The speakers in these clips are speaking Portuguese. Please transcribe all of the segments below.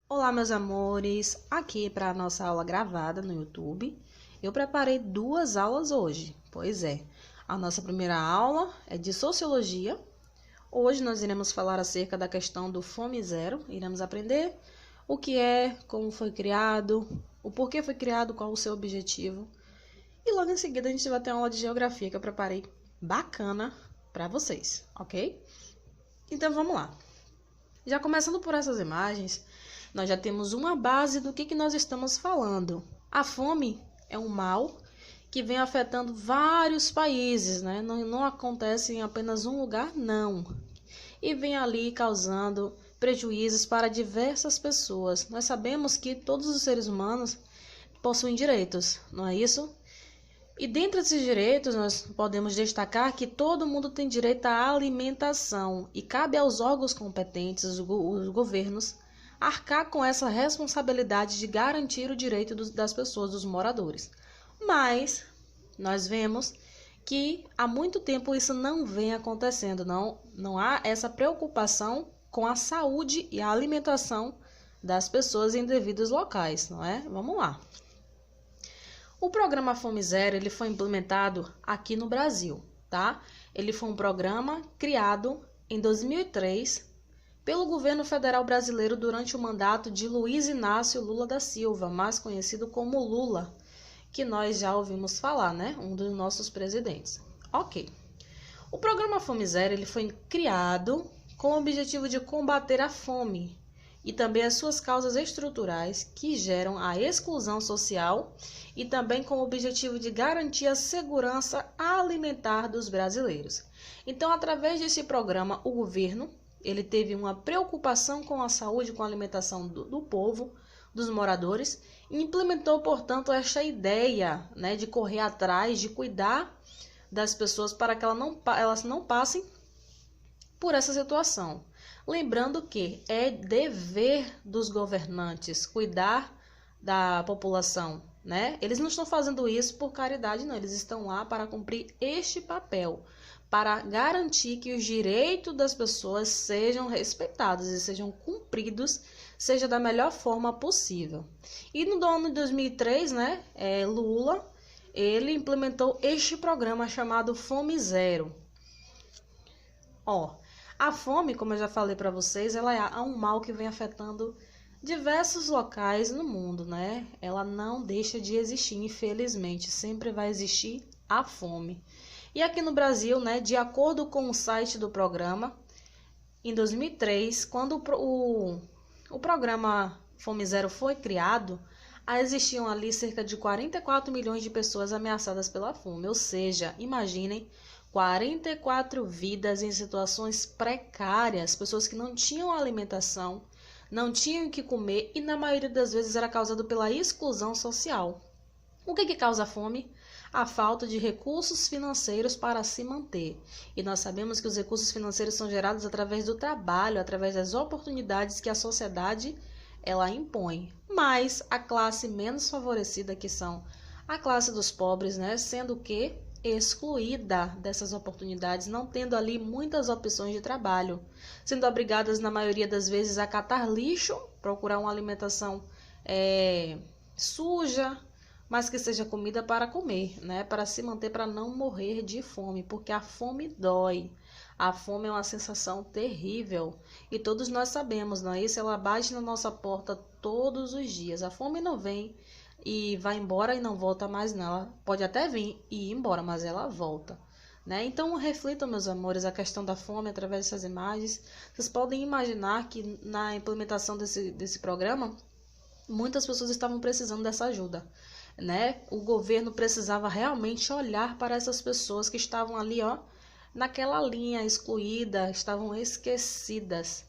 Olá, meus amores! Aqui para a nossa aula gravada no YouTube. Eu preparei duas aulas hoje. Pois é, a nossa primeira aula é de Sociologia. Hoje nós iremos falar acerca da questão do Fome Zero. Iremos aprender o que é, como foi criado, o porquê foi criado, qual o seu objetivo. E logo em seguida a gente vai ter uma aula de Geografia que eu preparei bacana para vocês, ok? Então vamos lá. Já começando por essas imagens, nós já temos uma base do que nós estamos falando. A fome é um mal que vem afetando vários países, né? Não acontece em apenas um lugar, não. E vem ali causando prejuízos para diversas pessoas. Nós sabemos que todos os seres humanos possuem direitos, não é isso? E dentre esses direitos, nós podemos destacar que todo mundo tem direito à alimentação e cabe aos órgãos competentes, os governos, arcar com essa responsabilidade de garantir o direito das pessoas, dos moradores. Mas nós vemos que há muito tempo isso não vem acontecendo, não há essa preocupação com a saúde e a alimentação das pessoas em devidos locais, não é? Vamos lá. O programa Fome Zero ele foi implementado aqui no Brasil, tá? Ele foi um programa criado em 2003 pelo governo federal brasileiro durante o mandato de Luiz Inácio Lula da Silva, mais conhecido como Lula, que nós já ouvimos falar, né? Um dos nossos presidentes. Ok. O programa Fome Zero ele foi criado com o objetivo de combater a fome e também as suas causas estruturais que geram a exclusão social e também com o objetivo de garantir a segurança alimentar dos brasileiros. Então, através desse programa, o governo ele teve uma preocupação com a saúde, com a alimentação do povo, dos moradores, e implementou, portanto, esta ideia, né, de correr atrás, de cuidar das pessoas para que elas não passem por essa situação. Lembrando que é dever dos governantes cuidar da população, né? Eles não estão fazendo isso por caridade, não. Eles estão lá para cumprir este papel, para garantir que os direitos das pessoas sejam respeitados e sejam cumpridos, seja da melhor forma possível. E no ano de 2003, né, Lula, ele implementou este programa chamado Fome Zero. A fome, como eu já falei para vocês, ela é um mal que vem afetando diversos locais no mundo, né? Ela não deixa de existir, infelizmente, sempre vai existir a fome. E aqui no Brasil, né, de acordo com o site do programa, em 2003, quando o programa Fome Zero foi criado, existiam ali cerca de 44 milhões de pessoas ameaçadas pela fome, ou seja, imaginem 44 vidas em situações precárias, pessoas que não tinham alimentação, não tinham o que comer e na maioria das vezes era causado pela exclusão social. O que causa fome? A falta de recursos financeiros para se manter. E nós sabemos que os recursos financeiros são gerados através do trabalho, através das oportunidades que a sociedade ela impõe. Mas a classe menos favorecida, que são a classe dos pobres, né, sendo que excluída dessas oportunidades, não tendo ali muitas opções de trabalho, sendo obrigadas na maioria das vezes a catar lixo, procurar uma alimentação suja, mas que seja comida para comer, né? Para se manter, para não morrer de fome, porque a fome dói. A fome é uma sensação terrível e todos nós sabemos, não é isso? Ela bate na nossa porta todos os dias. A fome não vem e vai embora e não volta mais, não. Ela pode até vir e ir embora, mas ela volta, né? Então reflitam, meus amores, a questão da fome através dessas imagens. Vocês podem imaginar que na implementação desse programa, muitas pessoas estavam precisando dessa ajuda, né? O governo precisava realmente olhar para essas pessoas que estavam ali, naquela linha excluída, estavam esquecidas.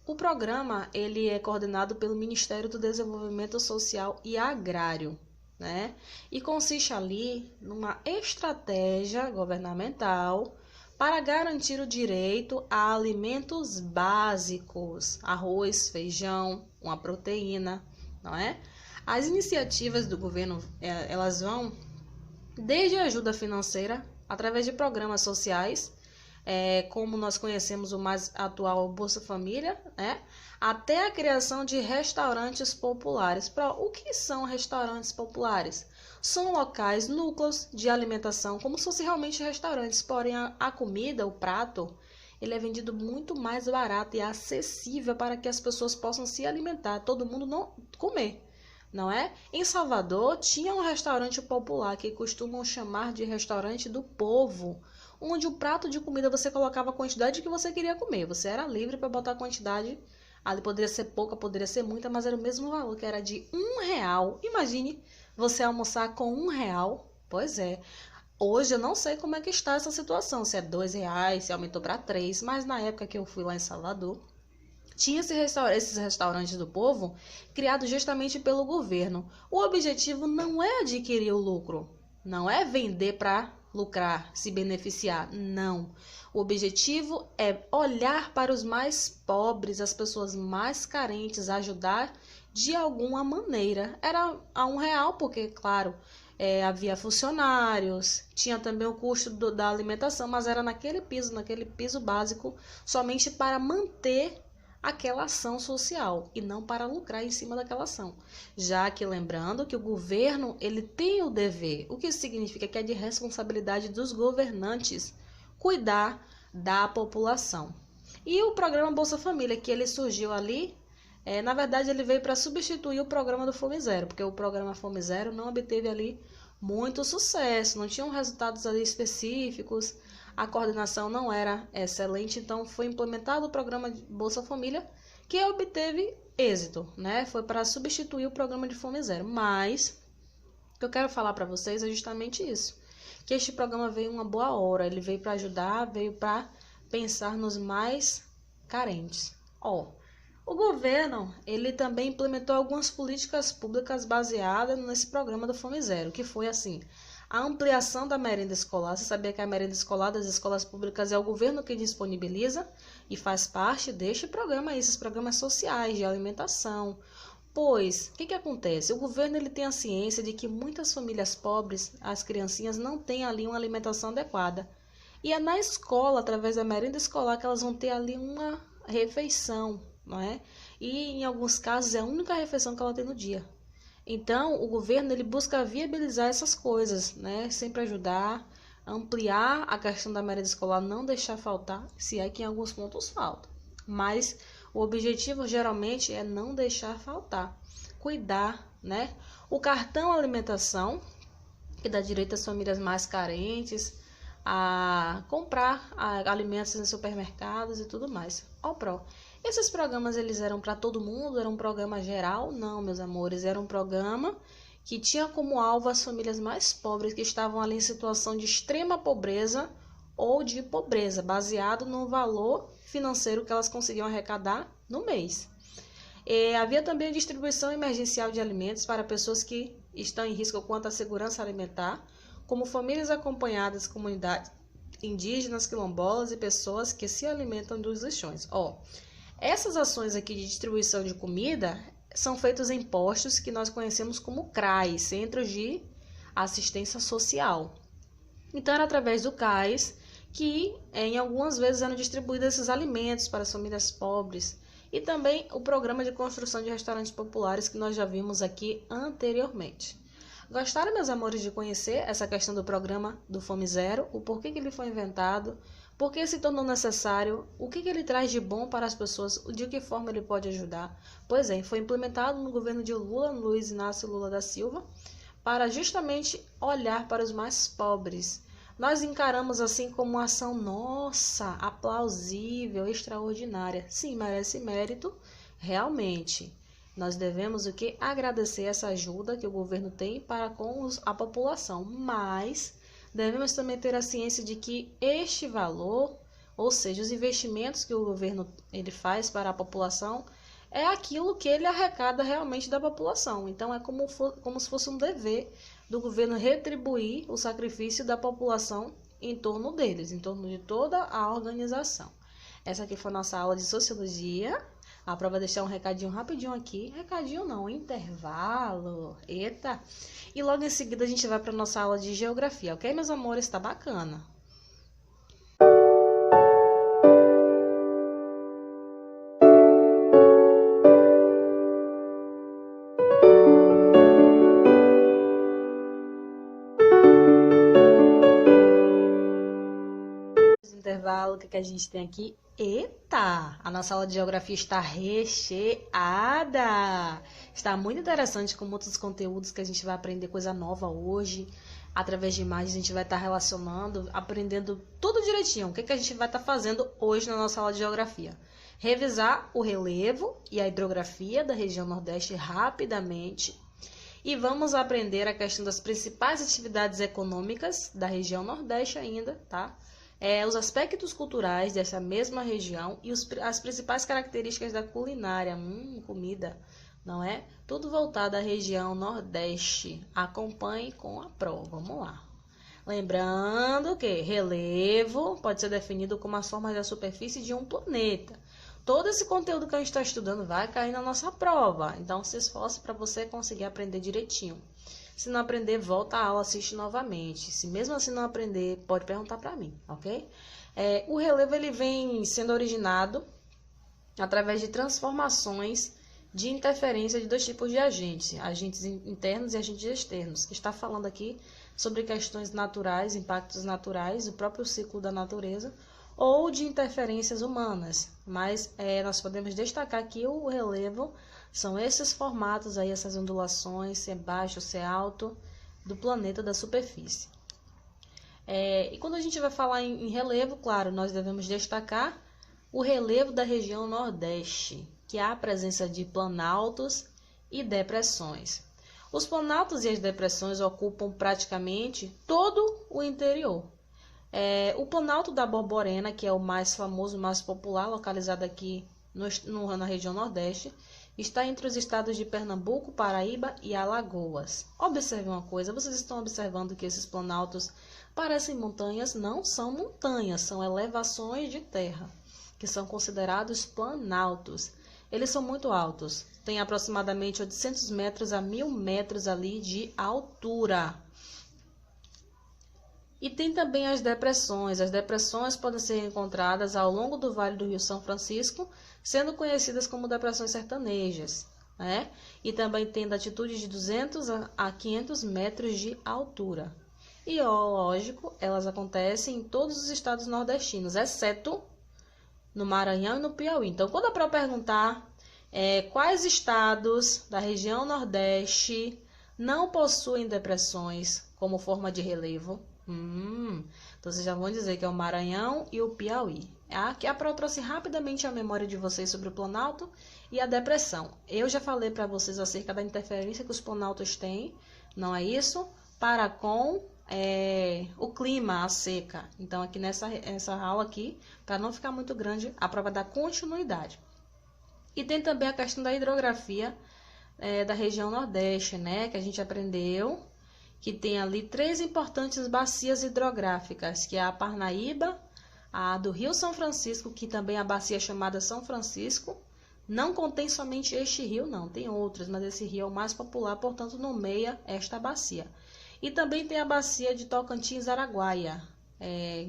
O programa ele é coordenado pelo Ministério do Desenvolvimento Social e Agrário, né? E consiste ali numa estratégia governamental para garantir o direito a alimentos básicos, arroz, feijão, uma proteína, não é? As iniciativas do governo, elas vão desde a ajuda financeira, através de programas sociais, como nós conhecemos o mais atual Bolsa Família, né? Até a criação de restaurantes populares. O que são restaurantes populares? São locais, núcleos de alimentação, como se fossem realmente restaurantes, porém a comida, o prato, ele é vendido muito mais barato e acessível para que as pessoas possam se alimentar, todo mundo não comer, não é? Em Salvador tinha um restaurante popular que costumam chamar de restaurante do povo, onde o prato de comida você colocava a quantidade que você queria comer, você era livre para botar a quantidade, ali poderia ser pouca, poderia ser muita, mas era o mesmo valor, que era de R$ 1. Imagine você almoçar com R$ 1, pois é. Hoje eu não sei como é que está essa situação, se é R$ 2, se aumentou para 3, mas na época que eu fui lá em Salvador, tinha esses restaurantes do povo criados justamente pelo governo. O objetivo não é adquirir o lucro, não é vender para lucrar, se beneficiar, não. O objetivo é olhar para os mais pobres, as pessoas mais carentes, ajudar de alguma maneira. Era a R$ 1, porque, claro, havia funcionários, tinha também o custo da alimentação, mas era naquele piso básico, somente para manter aquela ação social e não para lucrar em cima daquela ação. Já que lembrando que o governo ele tem o dever, o que significa que é de responsabilidade dos governantes cuidar da população. E o programa Bolsa Família, que ele surgiu ali, na verdade ele veio para substituir o programa do Fome Zero, porque o programa Fome Zero não obteve ali muito sucesso, não tinham resultados ali específicos, a coordenação não era excelente, então foi implementado o programa de Bolsa Família, que obteve êxito, né? Foi para substituir o programa de Fome Zero. Mas o que eu quero falar para vocês é justamente isso, que este programa veio uma boa hora, ele veio para ajudar, veio para pensar nos mais carentes. O governo, ele também implementou algumas políticas públicas baseadas nesse programa do Fome Zero, que foi assim: a ampliação da merenda escolar. Você sabia que a merenda escolar das escolas públicas é o governo que disponibiliza e faz parte deste programa, esses programas sociais de alimentação. Pois, o que acontece? O governo ele tem a ciência de que muitas famílias pobres, as criancinhas, não têm ali uma alimentação adequada. E é na escola, através da merenda escolar, que elas vão ter ali uma refeição, não é? E em alguns casos é a única refeição que ela tem no dia. Então, o governo ele busca viabilizar essas coisas, né? Sempre ajudar, ampliar a questão da merenda escolar, não deixar faltar, se é que em alguns pontos falta. Mas o objetivo geralmente é não deixar faltar, cuidar, né? O cartão alimentação, que dá direito às famílias mais carentes a comprar alimentos em supermercados e tudo mais. Esses programas eles eram para todo mundo? Era um programa geral? Não, meus amores, era um programa que tinha como alvo as famílias mais pobres que estavam ali em situação de extrema pobreza ou de pobreza, baseado no valor financeiro que elas conseguiam arrecadar no mês. Havia também a distribuição emergencial de alimentos para pessoas que estão em risco quanto à segurança alimentar, como famílias acompanhadas, comunidades indígenas, quilombolas e pessoas que se alimentam dos lixões. Essas ações aqui de distribuição de comida são feitas em postos que nós conhecemos como CRAs, Centros de Assistência Social. Então, era através do CAIS que, em algumas vezes, eram distribuídos esses alimentos para as famílias pobres. E também o programa de construção de restaurantes populares que nós já vimos aqui anteriormente. Gostaram, meus amores, de conhecer essa questão do programa do Fome Zero, o porquê que ele foi inventado, por que se tornou necessário, o que ele traz de bom para as pessoas, de que forma ele pode ajudar? Pois é, foi implementado no governo de Luiz Inácio Lula da Silva, para justamente olhar para os mais pobres. Nós encaramos assim como uma ação nossa, aplausível, extraordinária. Sim, merece mérito, realmente. Nós devemos o quê? Agradecer essa ajuda que o governo tem para com a população, mas devemos também ter a ciência de que este valor, ou seja, os investimentos que o governo ele faz para a população, é aquilo que ele arrecada realmente da população. Então, é como se fosse um dever do governo retribuir o sacrifício da população em torno deles, em torno de toda a organização. Essa aqui foi a nossa aula de Sociologia. A prova vai deixar um recadinho rapidinho aqui. Recadinho não, intervalo. Eita! E logo em seguida a gente vai para a nossa aula de Geografia, ok, meus amores? Tá bacana. que a gente tem aqui? Eita! A nossa aula de geografia está recheada! Está muito interessante com muitos conteúdos que a gente vai aprender coisa nova hoje. Através de imagens a gente vai estar relacionando, aprendendo tudo direitinho. O que a gente vai estar fazendo hoje na nossa aula de geografia? Revisar o relevo e a hidrografia da região Nordeste rapidamente. E vamos aprender a questão das principais atividades econômicas da região Nordeste ainda, tá? Os aspectos culturais dessa mesma região e as principais características da culinária, comida, não é? Tudo voltado à região Nordeste. Acompanhe com a prova, vamos lá. Lembrando que relevo pode ser definido como as formas da superfície de um planeta. Todo esse conteúdo que a gente está estudando vai cair na nossa prova, então se esforce para você conseguir aprender direitinho. Se não aprender, volta a aula, assiste novamente. Se mesmo assim não aprender, pode perguntar para mim, ok? O relevo ele vem sendo originado através de transformações de interferência de dois tipos de agentes, agentes internos e agentes externos, que está falando aqui sobre questões naturais, impactos naturais, o próprio ciclo da natureza, ou de interferências humanas, mas nós podemos destacar que o relevo são esses formatos aí, essas ondulações, se é baixo, se é alto, do planeta, da superfície. E quando a gente vai falar em relevo, claro, nós devemos destacar o relevo da região Nordeste, que há a presença de planaltos e depressões. Os planaltos e as depressões ocupam praticamente todo o interior. O Planalto da Borborema, que é o mais famoso, mais popular, localizado aqui na região Nordeste, está entre os estados de Pernambuco, Paraíba e Alagoas. Observe uma coisa, vocês estão observando que esses planaltos parecem montanhas? Não são montanhas, são elevações de terra, que são considerados planaltos. Eles são muito altos, têm aproximadamente 800 metros a 1.000 metros ali de altura. E tem também as depressões. As depressões podem ser encontradas ao longo do Vale do Rio São Francisco, sendo conhecidas como depressões sertanejas, né? E também tem da altitude de 200 a 500 metros de altura. E, lógico, elas acontecem em todos os estados nordestinos, exceto no Maranhão e no Piauí. Então, quando é para perguntar quais estados da região Nordeste não possuem depressões como forma de relevo, então vocês já vão dizer que é o Maranhão e o Piauí. Aqui é para trouxe rapidamente a memória de vocês sobre o planalto e a depressão. Eu já falei para vocês acerca da interferência que os planaltos têm, não é isso? Para com o clima, a seca. Então aqui nessa aula aqui, para não ficar muito grande, a prova dá continuidade. E tem também a questão da hidrografia da região Nordeste, né? Que a gente aprendeu que tem ali 3 importantes bacias hidrográficas, que é a Parnaíba, a do Rio São Francisco, que também é a bacia chamada São Francisco. Não contém somente este rio, não, tem outros, mas esse rio é o mais popular, portanto nomeia esta bacia. E também tem a bacia de Tocantins-Araguaia.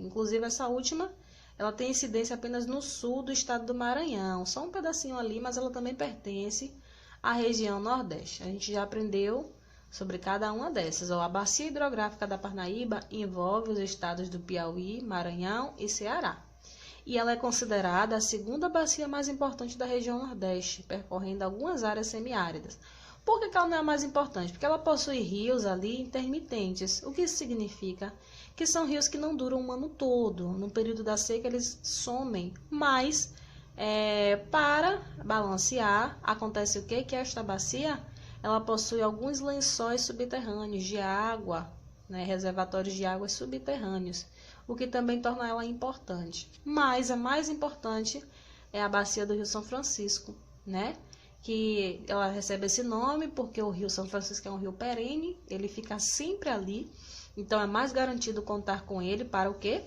Inclusive essa última, ela tem incidência apenas no sul do estado do Maranhão, só um pedacinho ali, mas ela também pertence à região Nordeste. A gente já aprendeu sobre cada uma dessas. A bacia hidrográfica da Parnaíba envolve os estados do Piauí, Maranhão e Ceará. E ela é considerada a segunda bacia mais importante da região Nordeste, percorrendo algumas áreas semiáridas. Por que ela não é a mais importante? Porque ela possui rios ali intermitentes. O que isso significa? Que são rios que não duram um ano todo. No período da seca eles somem, mas para balancear, acontece o quê? Que esta bacia ela possui alguns lençóis subterrâneos de água, né, reservatórios de águas subterrâneos, o que também torna ela importante. Mas a mais importante é a bacia do Rio São Francisco, né? Que ela recebe esse nome porque o Rio São Francisco é um rio perene, ele fica sempre ali, então é mais garantido contar com ele para o quê?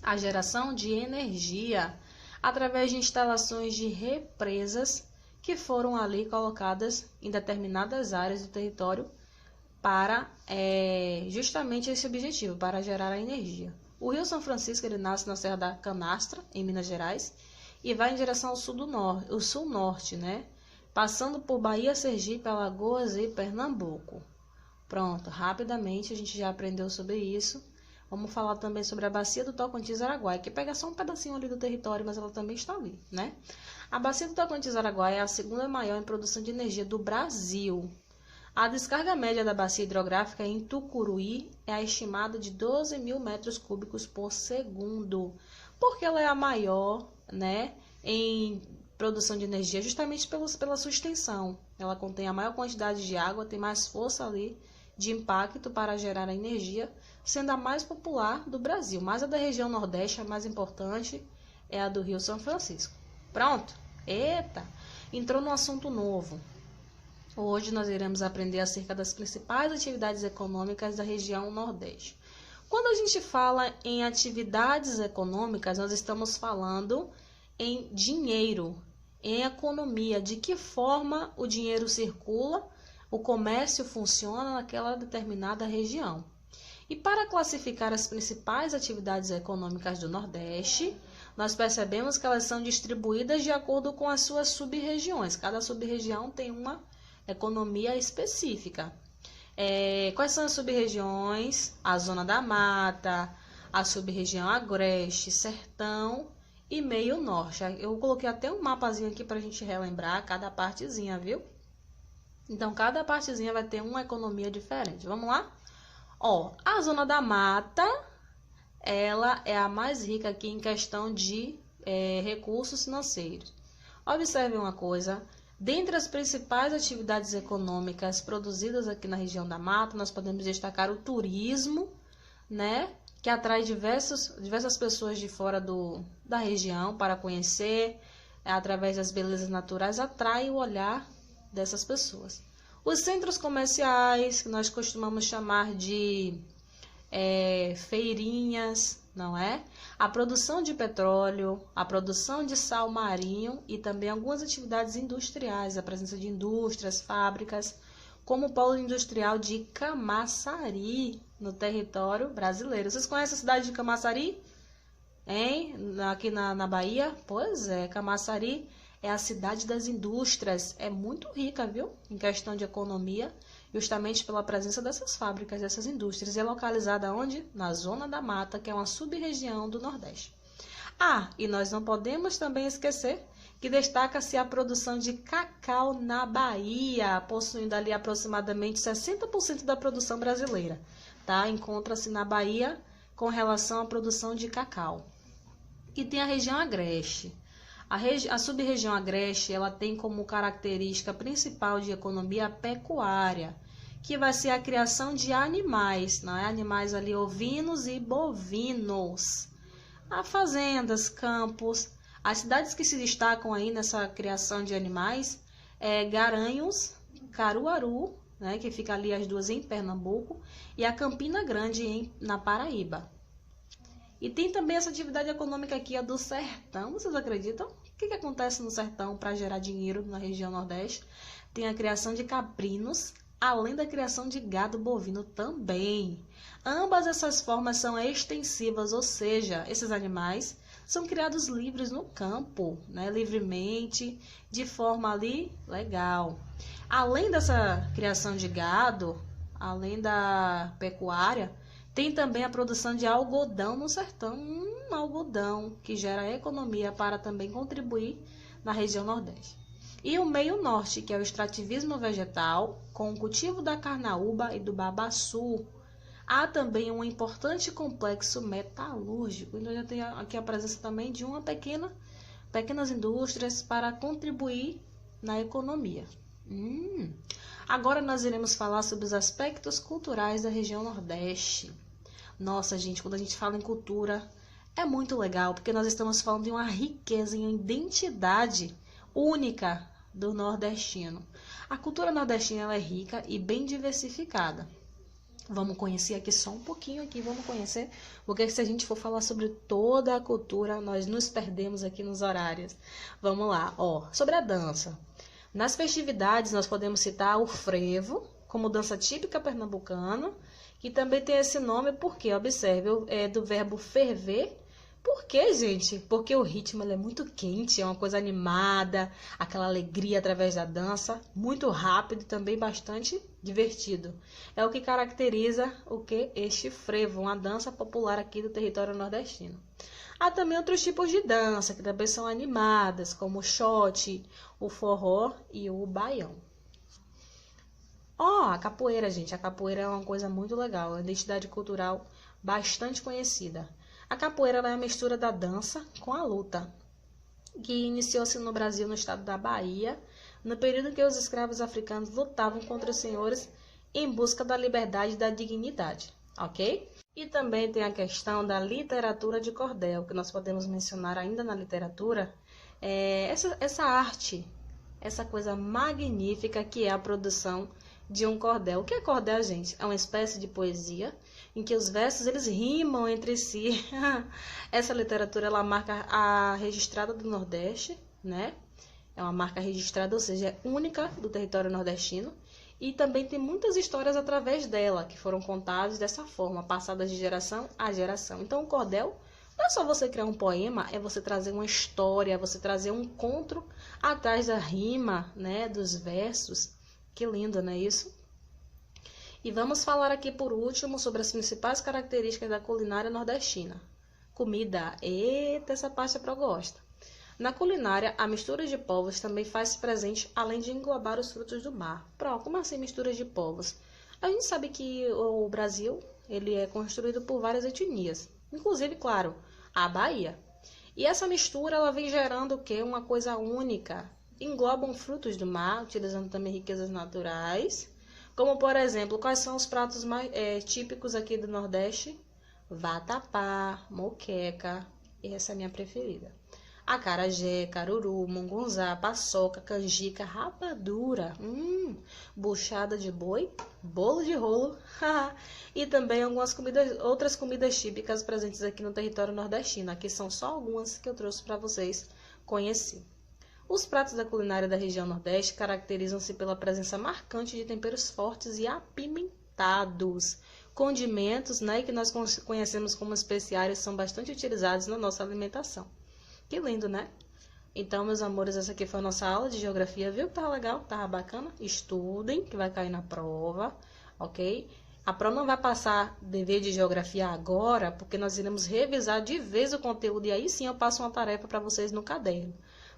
A geração de energia, através de instalações de represas que foram ali colocadas em determinadas áreas do território para justamente esse objetivo, para gerar a energia. O Rio São Francisco ele nasce na Serra da Canastra, em Minas Gerais, e vai em direção ao sul-norte, né? Passando por Bahia, Sergipe, Alagoas e Pernambuco. Pronto, rapidamente a gente já aprendeu sobre isso. Vamos falar também sobre a bacia do Tocantins-Araguaia, que pega só um pedacinho ali do território, mas ela também está ali, né? A bacia do Tocantins-Araguaia é a segunda maior em produção de energia do Brasil. A descarga média da bacia hidrográfica em Tucuruí é estimada de 12 mil metros cúbicos por segundo, porque ela é a maior, né, em produção de energia, justamente pela sua extensão. Ela contém a maior quantidade de água, tem mais força ali de impacto para gerar a energia, sendo a mais popular do Brasil. Mas a da região Nordeste, a mais importante, é a do Rio São Francisco. Pronto? Eita! Entrou num assunto novo. Hoje nós iremos aprender acerca das principais atividades econômicas da região Nordeste. Quando a gente fala em atividades econômicas, nós estamos falando em dinheiro, em economia, de que forma o dinheiro circula, o comércio funciona naquela determinada região. E para classificar as principais atividades econômicas do Nordeste, nós percebemos que elas são distribuídas de acordo com as suas sub-regiões. Cada sub-região tem uma economia específica. Quais são as sub-regiões? A Zona da Mata, a sub-região Agreste, Sertão e Meio Norte. Eu coloquei até um mapazinho aqui para a gente relembrar cada partezinha, viu? Então, cada partezinha vai ter uma economia diferente. Vamos lá? A Zona da Mata, ela é a mais rica aqui em questão de recursos financeiros. Observe uma coisa. Dentre as principais atividades econômicas produzidas aqui na região da Mata, nós podemos destacar o turismo, né, que atrai diversas pessoas de fora da região para conhecer, através das belezas naturais, atrai o olhar dessas pessoas. Os centros comerciais, que nós costumamos chamar de feirinhas, não é? A produção de petróleo, a produção de sal marinho e também algumas atividades industriais, a presença de indústrias, fábricas, como o polo industrial de Camaçari, no território brasileiro. Vocês conhecem a cidade de Camaçari? Hein? Aqui na Bahia? Pois é, Camaçari é a cidade das indústrias, é muito rica, viu? Em questão de economia, justamente pela presença dessas fábricas, dessas indústrias. E é localizada onde? Na Zona da Mata, que é uma sub-região do Nordeste. E nós não podemos também esquecer que destaca-se a produção de cacau na Bahia, possuindo ali aproximadamente 60% da produção brasileira, tá? Encontra-se na Bahia com relação à produção de cacau. E tem a região Agreste. A sub-região Agreste, ela tem como característica principal de economia a pecuária, que vai ser a criação de animais, não é? Animais ali ovinos e bovinos. Há fazendas, campos. As cidades que se destacam aí nessa criação de animais é Garanhuns, Caruaru, né, que fica ali as duas em Pernambuco, e a Campina Grande na Paraíba. E tem também essa atividade econômica aqui, a do sertão. Vocês acreditam? O que acontece no sertão para gerar dinheiro na região Nordeste? Tem a criação de caprinos, além da criação de gado bovino também. Ambas essas formas são extensivas, ou seja, esses animais são criados livres no campo, né? Livremente, de forma ali legal. Além dessa criação de gado, além da pecuária, tem também a produção de algodão no sertão, algodão que gera economia para também contribuir na região Nordeste. E o meio norte, que é o extrativismo vegetal, com o cultivo da carnaúba e do babaçu. Há também um importante complexo metalúrgico. Então já tem aqui a presença também de pequenas indústrias para contribuir na economia. Agora nós iremos falar sobre os aspectos culturais da região Nordeste. Nossa, gente, quando a gente fala em cultura, é muito legal, porque nós estamos falando de uma riqueza, em uma identidade única do nordestino. A cultura nordestina ela é rica e bem diversificada. Vamos conhecer aqui só um pouquinho vamos conhecer, porque se a gente for falar sobre toda a cultura, nós nos perdemos aqui nos horários. Vamos lá, sobre a dança. Nas festividades, nós podemos citar o frevo, como dança típica pernambucana, que também tem esse nome porque, observe, é do verbo ferver, Por quê, gente? Porque o ritmo ele é muito quente, é uma coisa animada, aquela alegria através da dança, muito rápido e também bastante divertido. É o que caracteriza o que este frevo, uma dança popular aqui do território nordestino. Há também outros tipos de dança que também são animadas, como o shot, o forró e o baião. A capoeira, gente. A capoeira é uma coisa muito legal, é uma identidade cultural bastante conhecida. A capoeira é a mistura da dança com a luta, que iniciou-se no Brasil, no estado da Bahia, no período em que os escravos africanos lutavam contra os senhores em busca da liberdade e da dignidade, ok? E também tem a questão da literatura de cordel, que nós podemos mencionar ainda na literatura, essa arte, essa coisa magnífica que é a produção de um cordel. O que é cordel, gente? É uma espécie de poesia em que os versos eles rimam entre si. Essa literatura ela marca a registrada do Nordeste, né? É uma marca registrada, ou seja, é única do território nordestino. E também tem muitas histórias através dela que foram contadas dessa forma, passadas de geração a geração. Então, o cordel não é só você criar um poema, é você trazer uma história, você trazer um encontro atrás da rima, né, dos versos. Que lindo, não é isso? E vamos falar aqui por último sobre as principais características da culinária nordestina. Comida. Eita, essa parte é que eu gosto. Na culinária, a mistura de povos também faz-se presente, além de englobar os frutos do mar. Como assim mistura de povos? A gente sabe que o Brasil ele é construído por várias etnias, inclusive, claro, a Bahia. E essa mistura ela vem gerando o quê? Uma coisa única. Englobam frutos do mar, utilizando também riquezas naturais, como por exemplo, quais são os pratos mais típicos aqui do Nordeste? Vatapá, moqueca, essa é a minha preferida. Acarajé, caruru, mungunzá, paçoca, canjica, rapadura, buchada de boi, bolo de rolo e também outras comidas típicas presentes aqui no território nordestino. Aqui são só algumas que eu trouxe para vocês conhecer. Os pratos da culinária da região Nordeste caracterizam-se pela presença marcante de temperos fortes e apimentados. Condimentos, né, que nós conhecemos como especiários, são bastante utilizados na nossa alimentação. Que lindo, né? Então, meus amores, essa aqui foi a nossa aula de geografia. Viu que tava legal? Tava bacana? Estudem, que vai cair na prova, ok? A prova não vai passar dever de geografia agora, porque nós iremos revisar de vez o conteúdo e aí sim eu passo uma tarefa para vocês no caderno.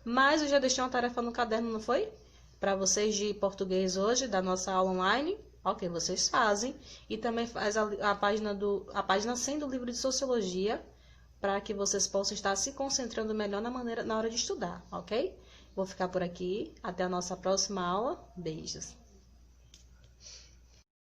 Mas eu já deixei uma tarefa no caderno, não foi? Para vocês de português hoje, da nossa aula online. Ok, vocês fazem. E também faz a página 100 do livro de Sociologia, para que vocês possam estar se concentrando melhor na hora de estudar, ok? Vou ficar por aqui. Até a nossa próxima aula. Beijos!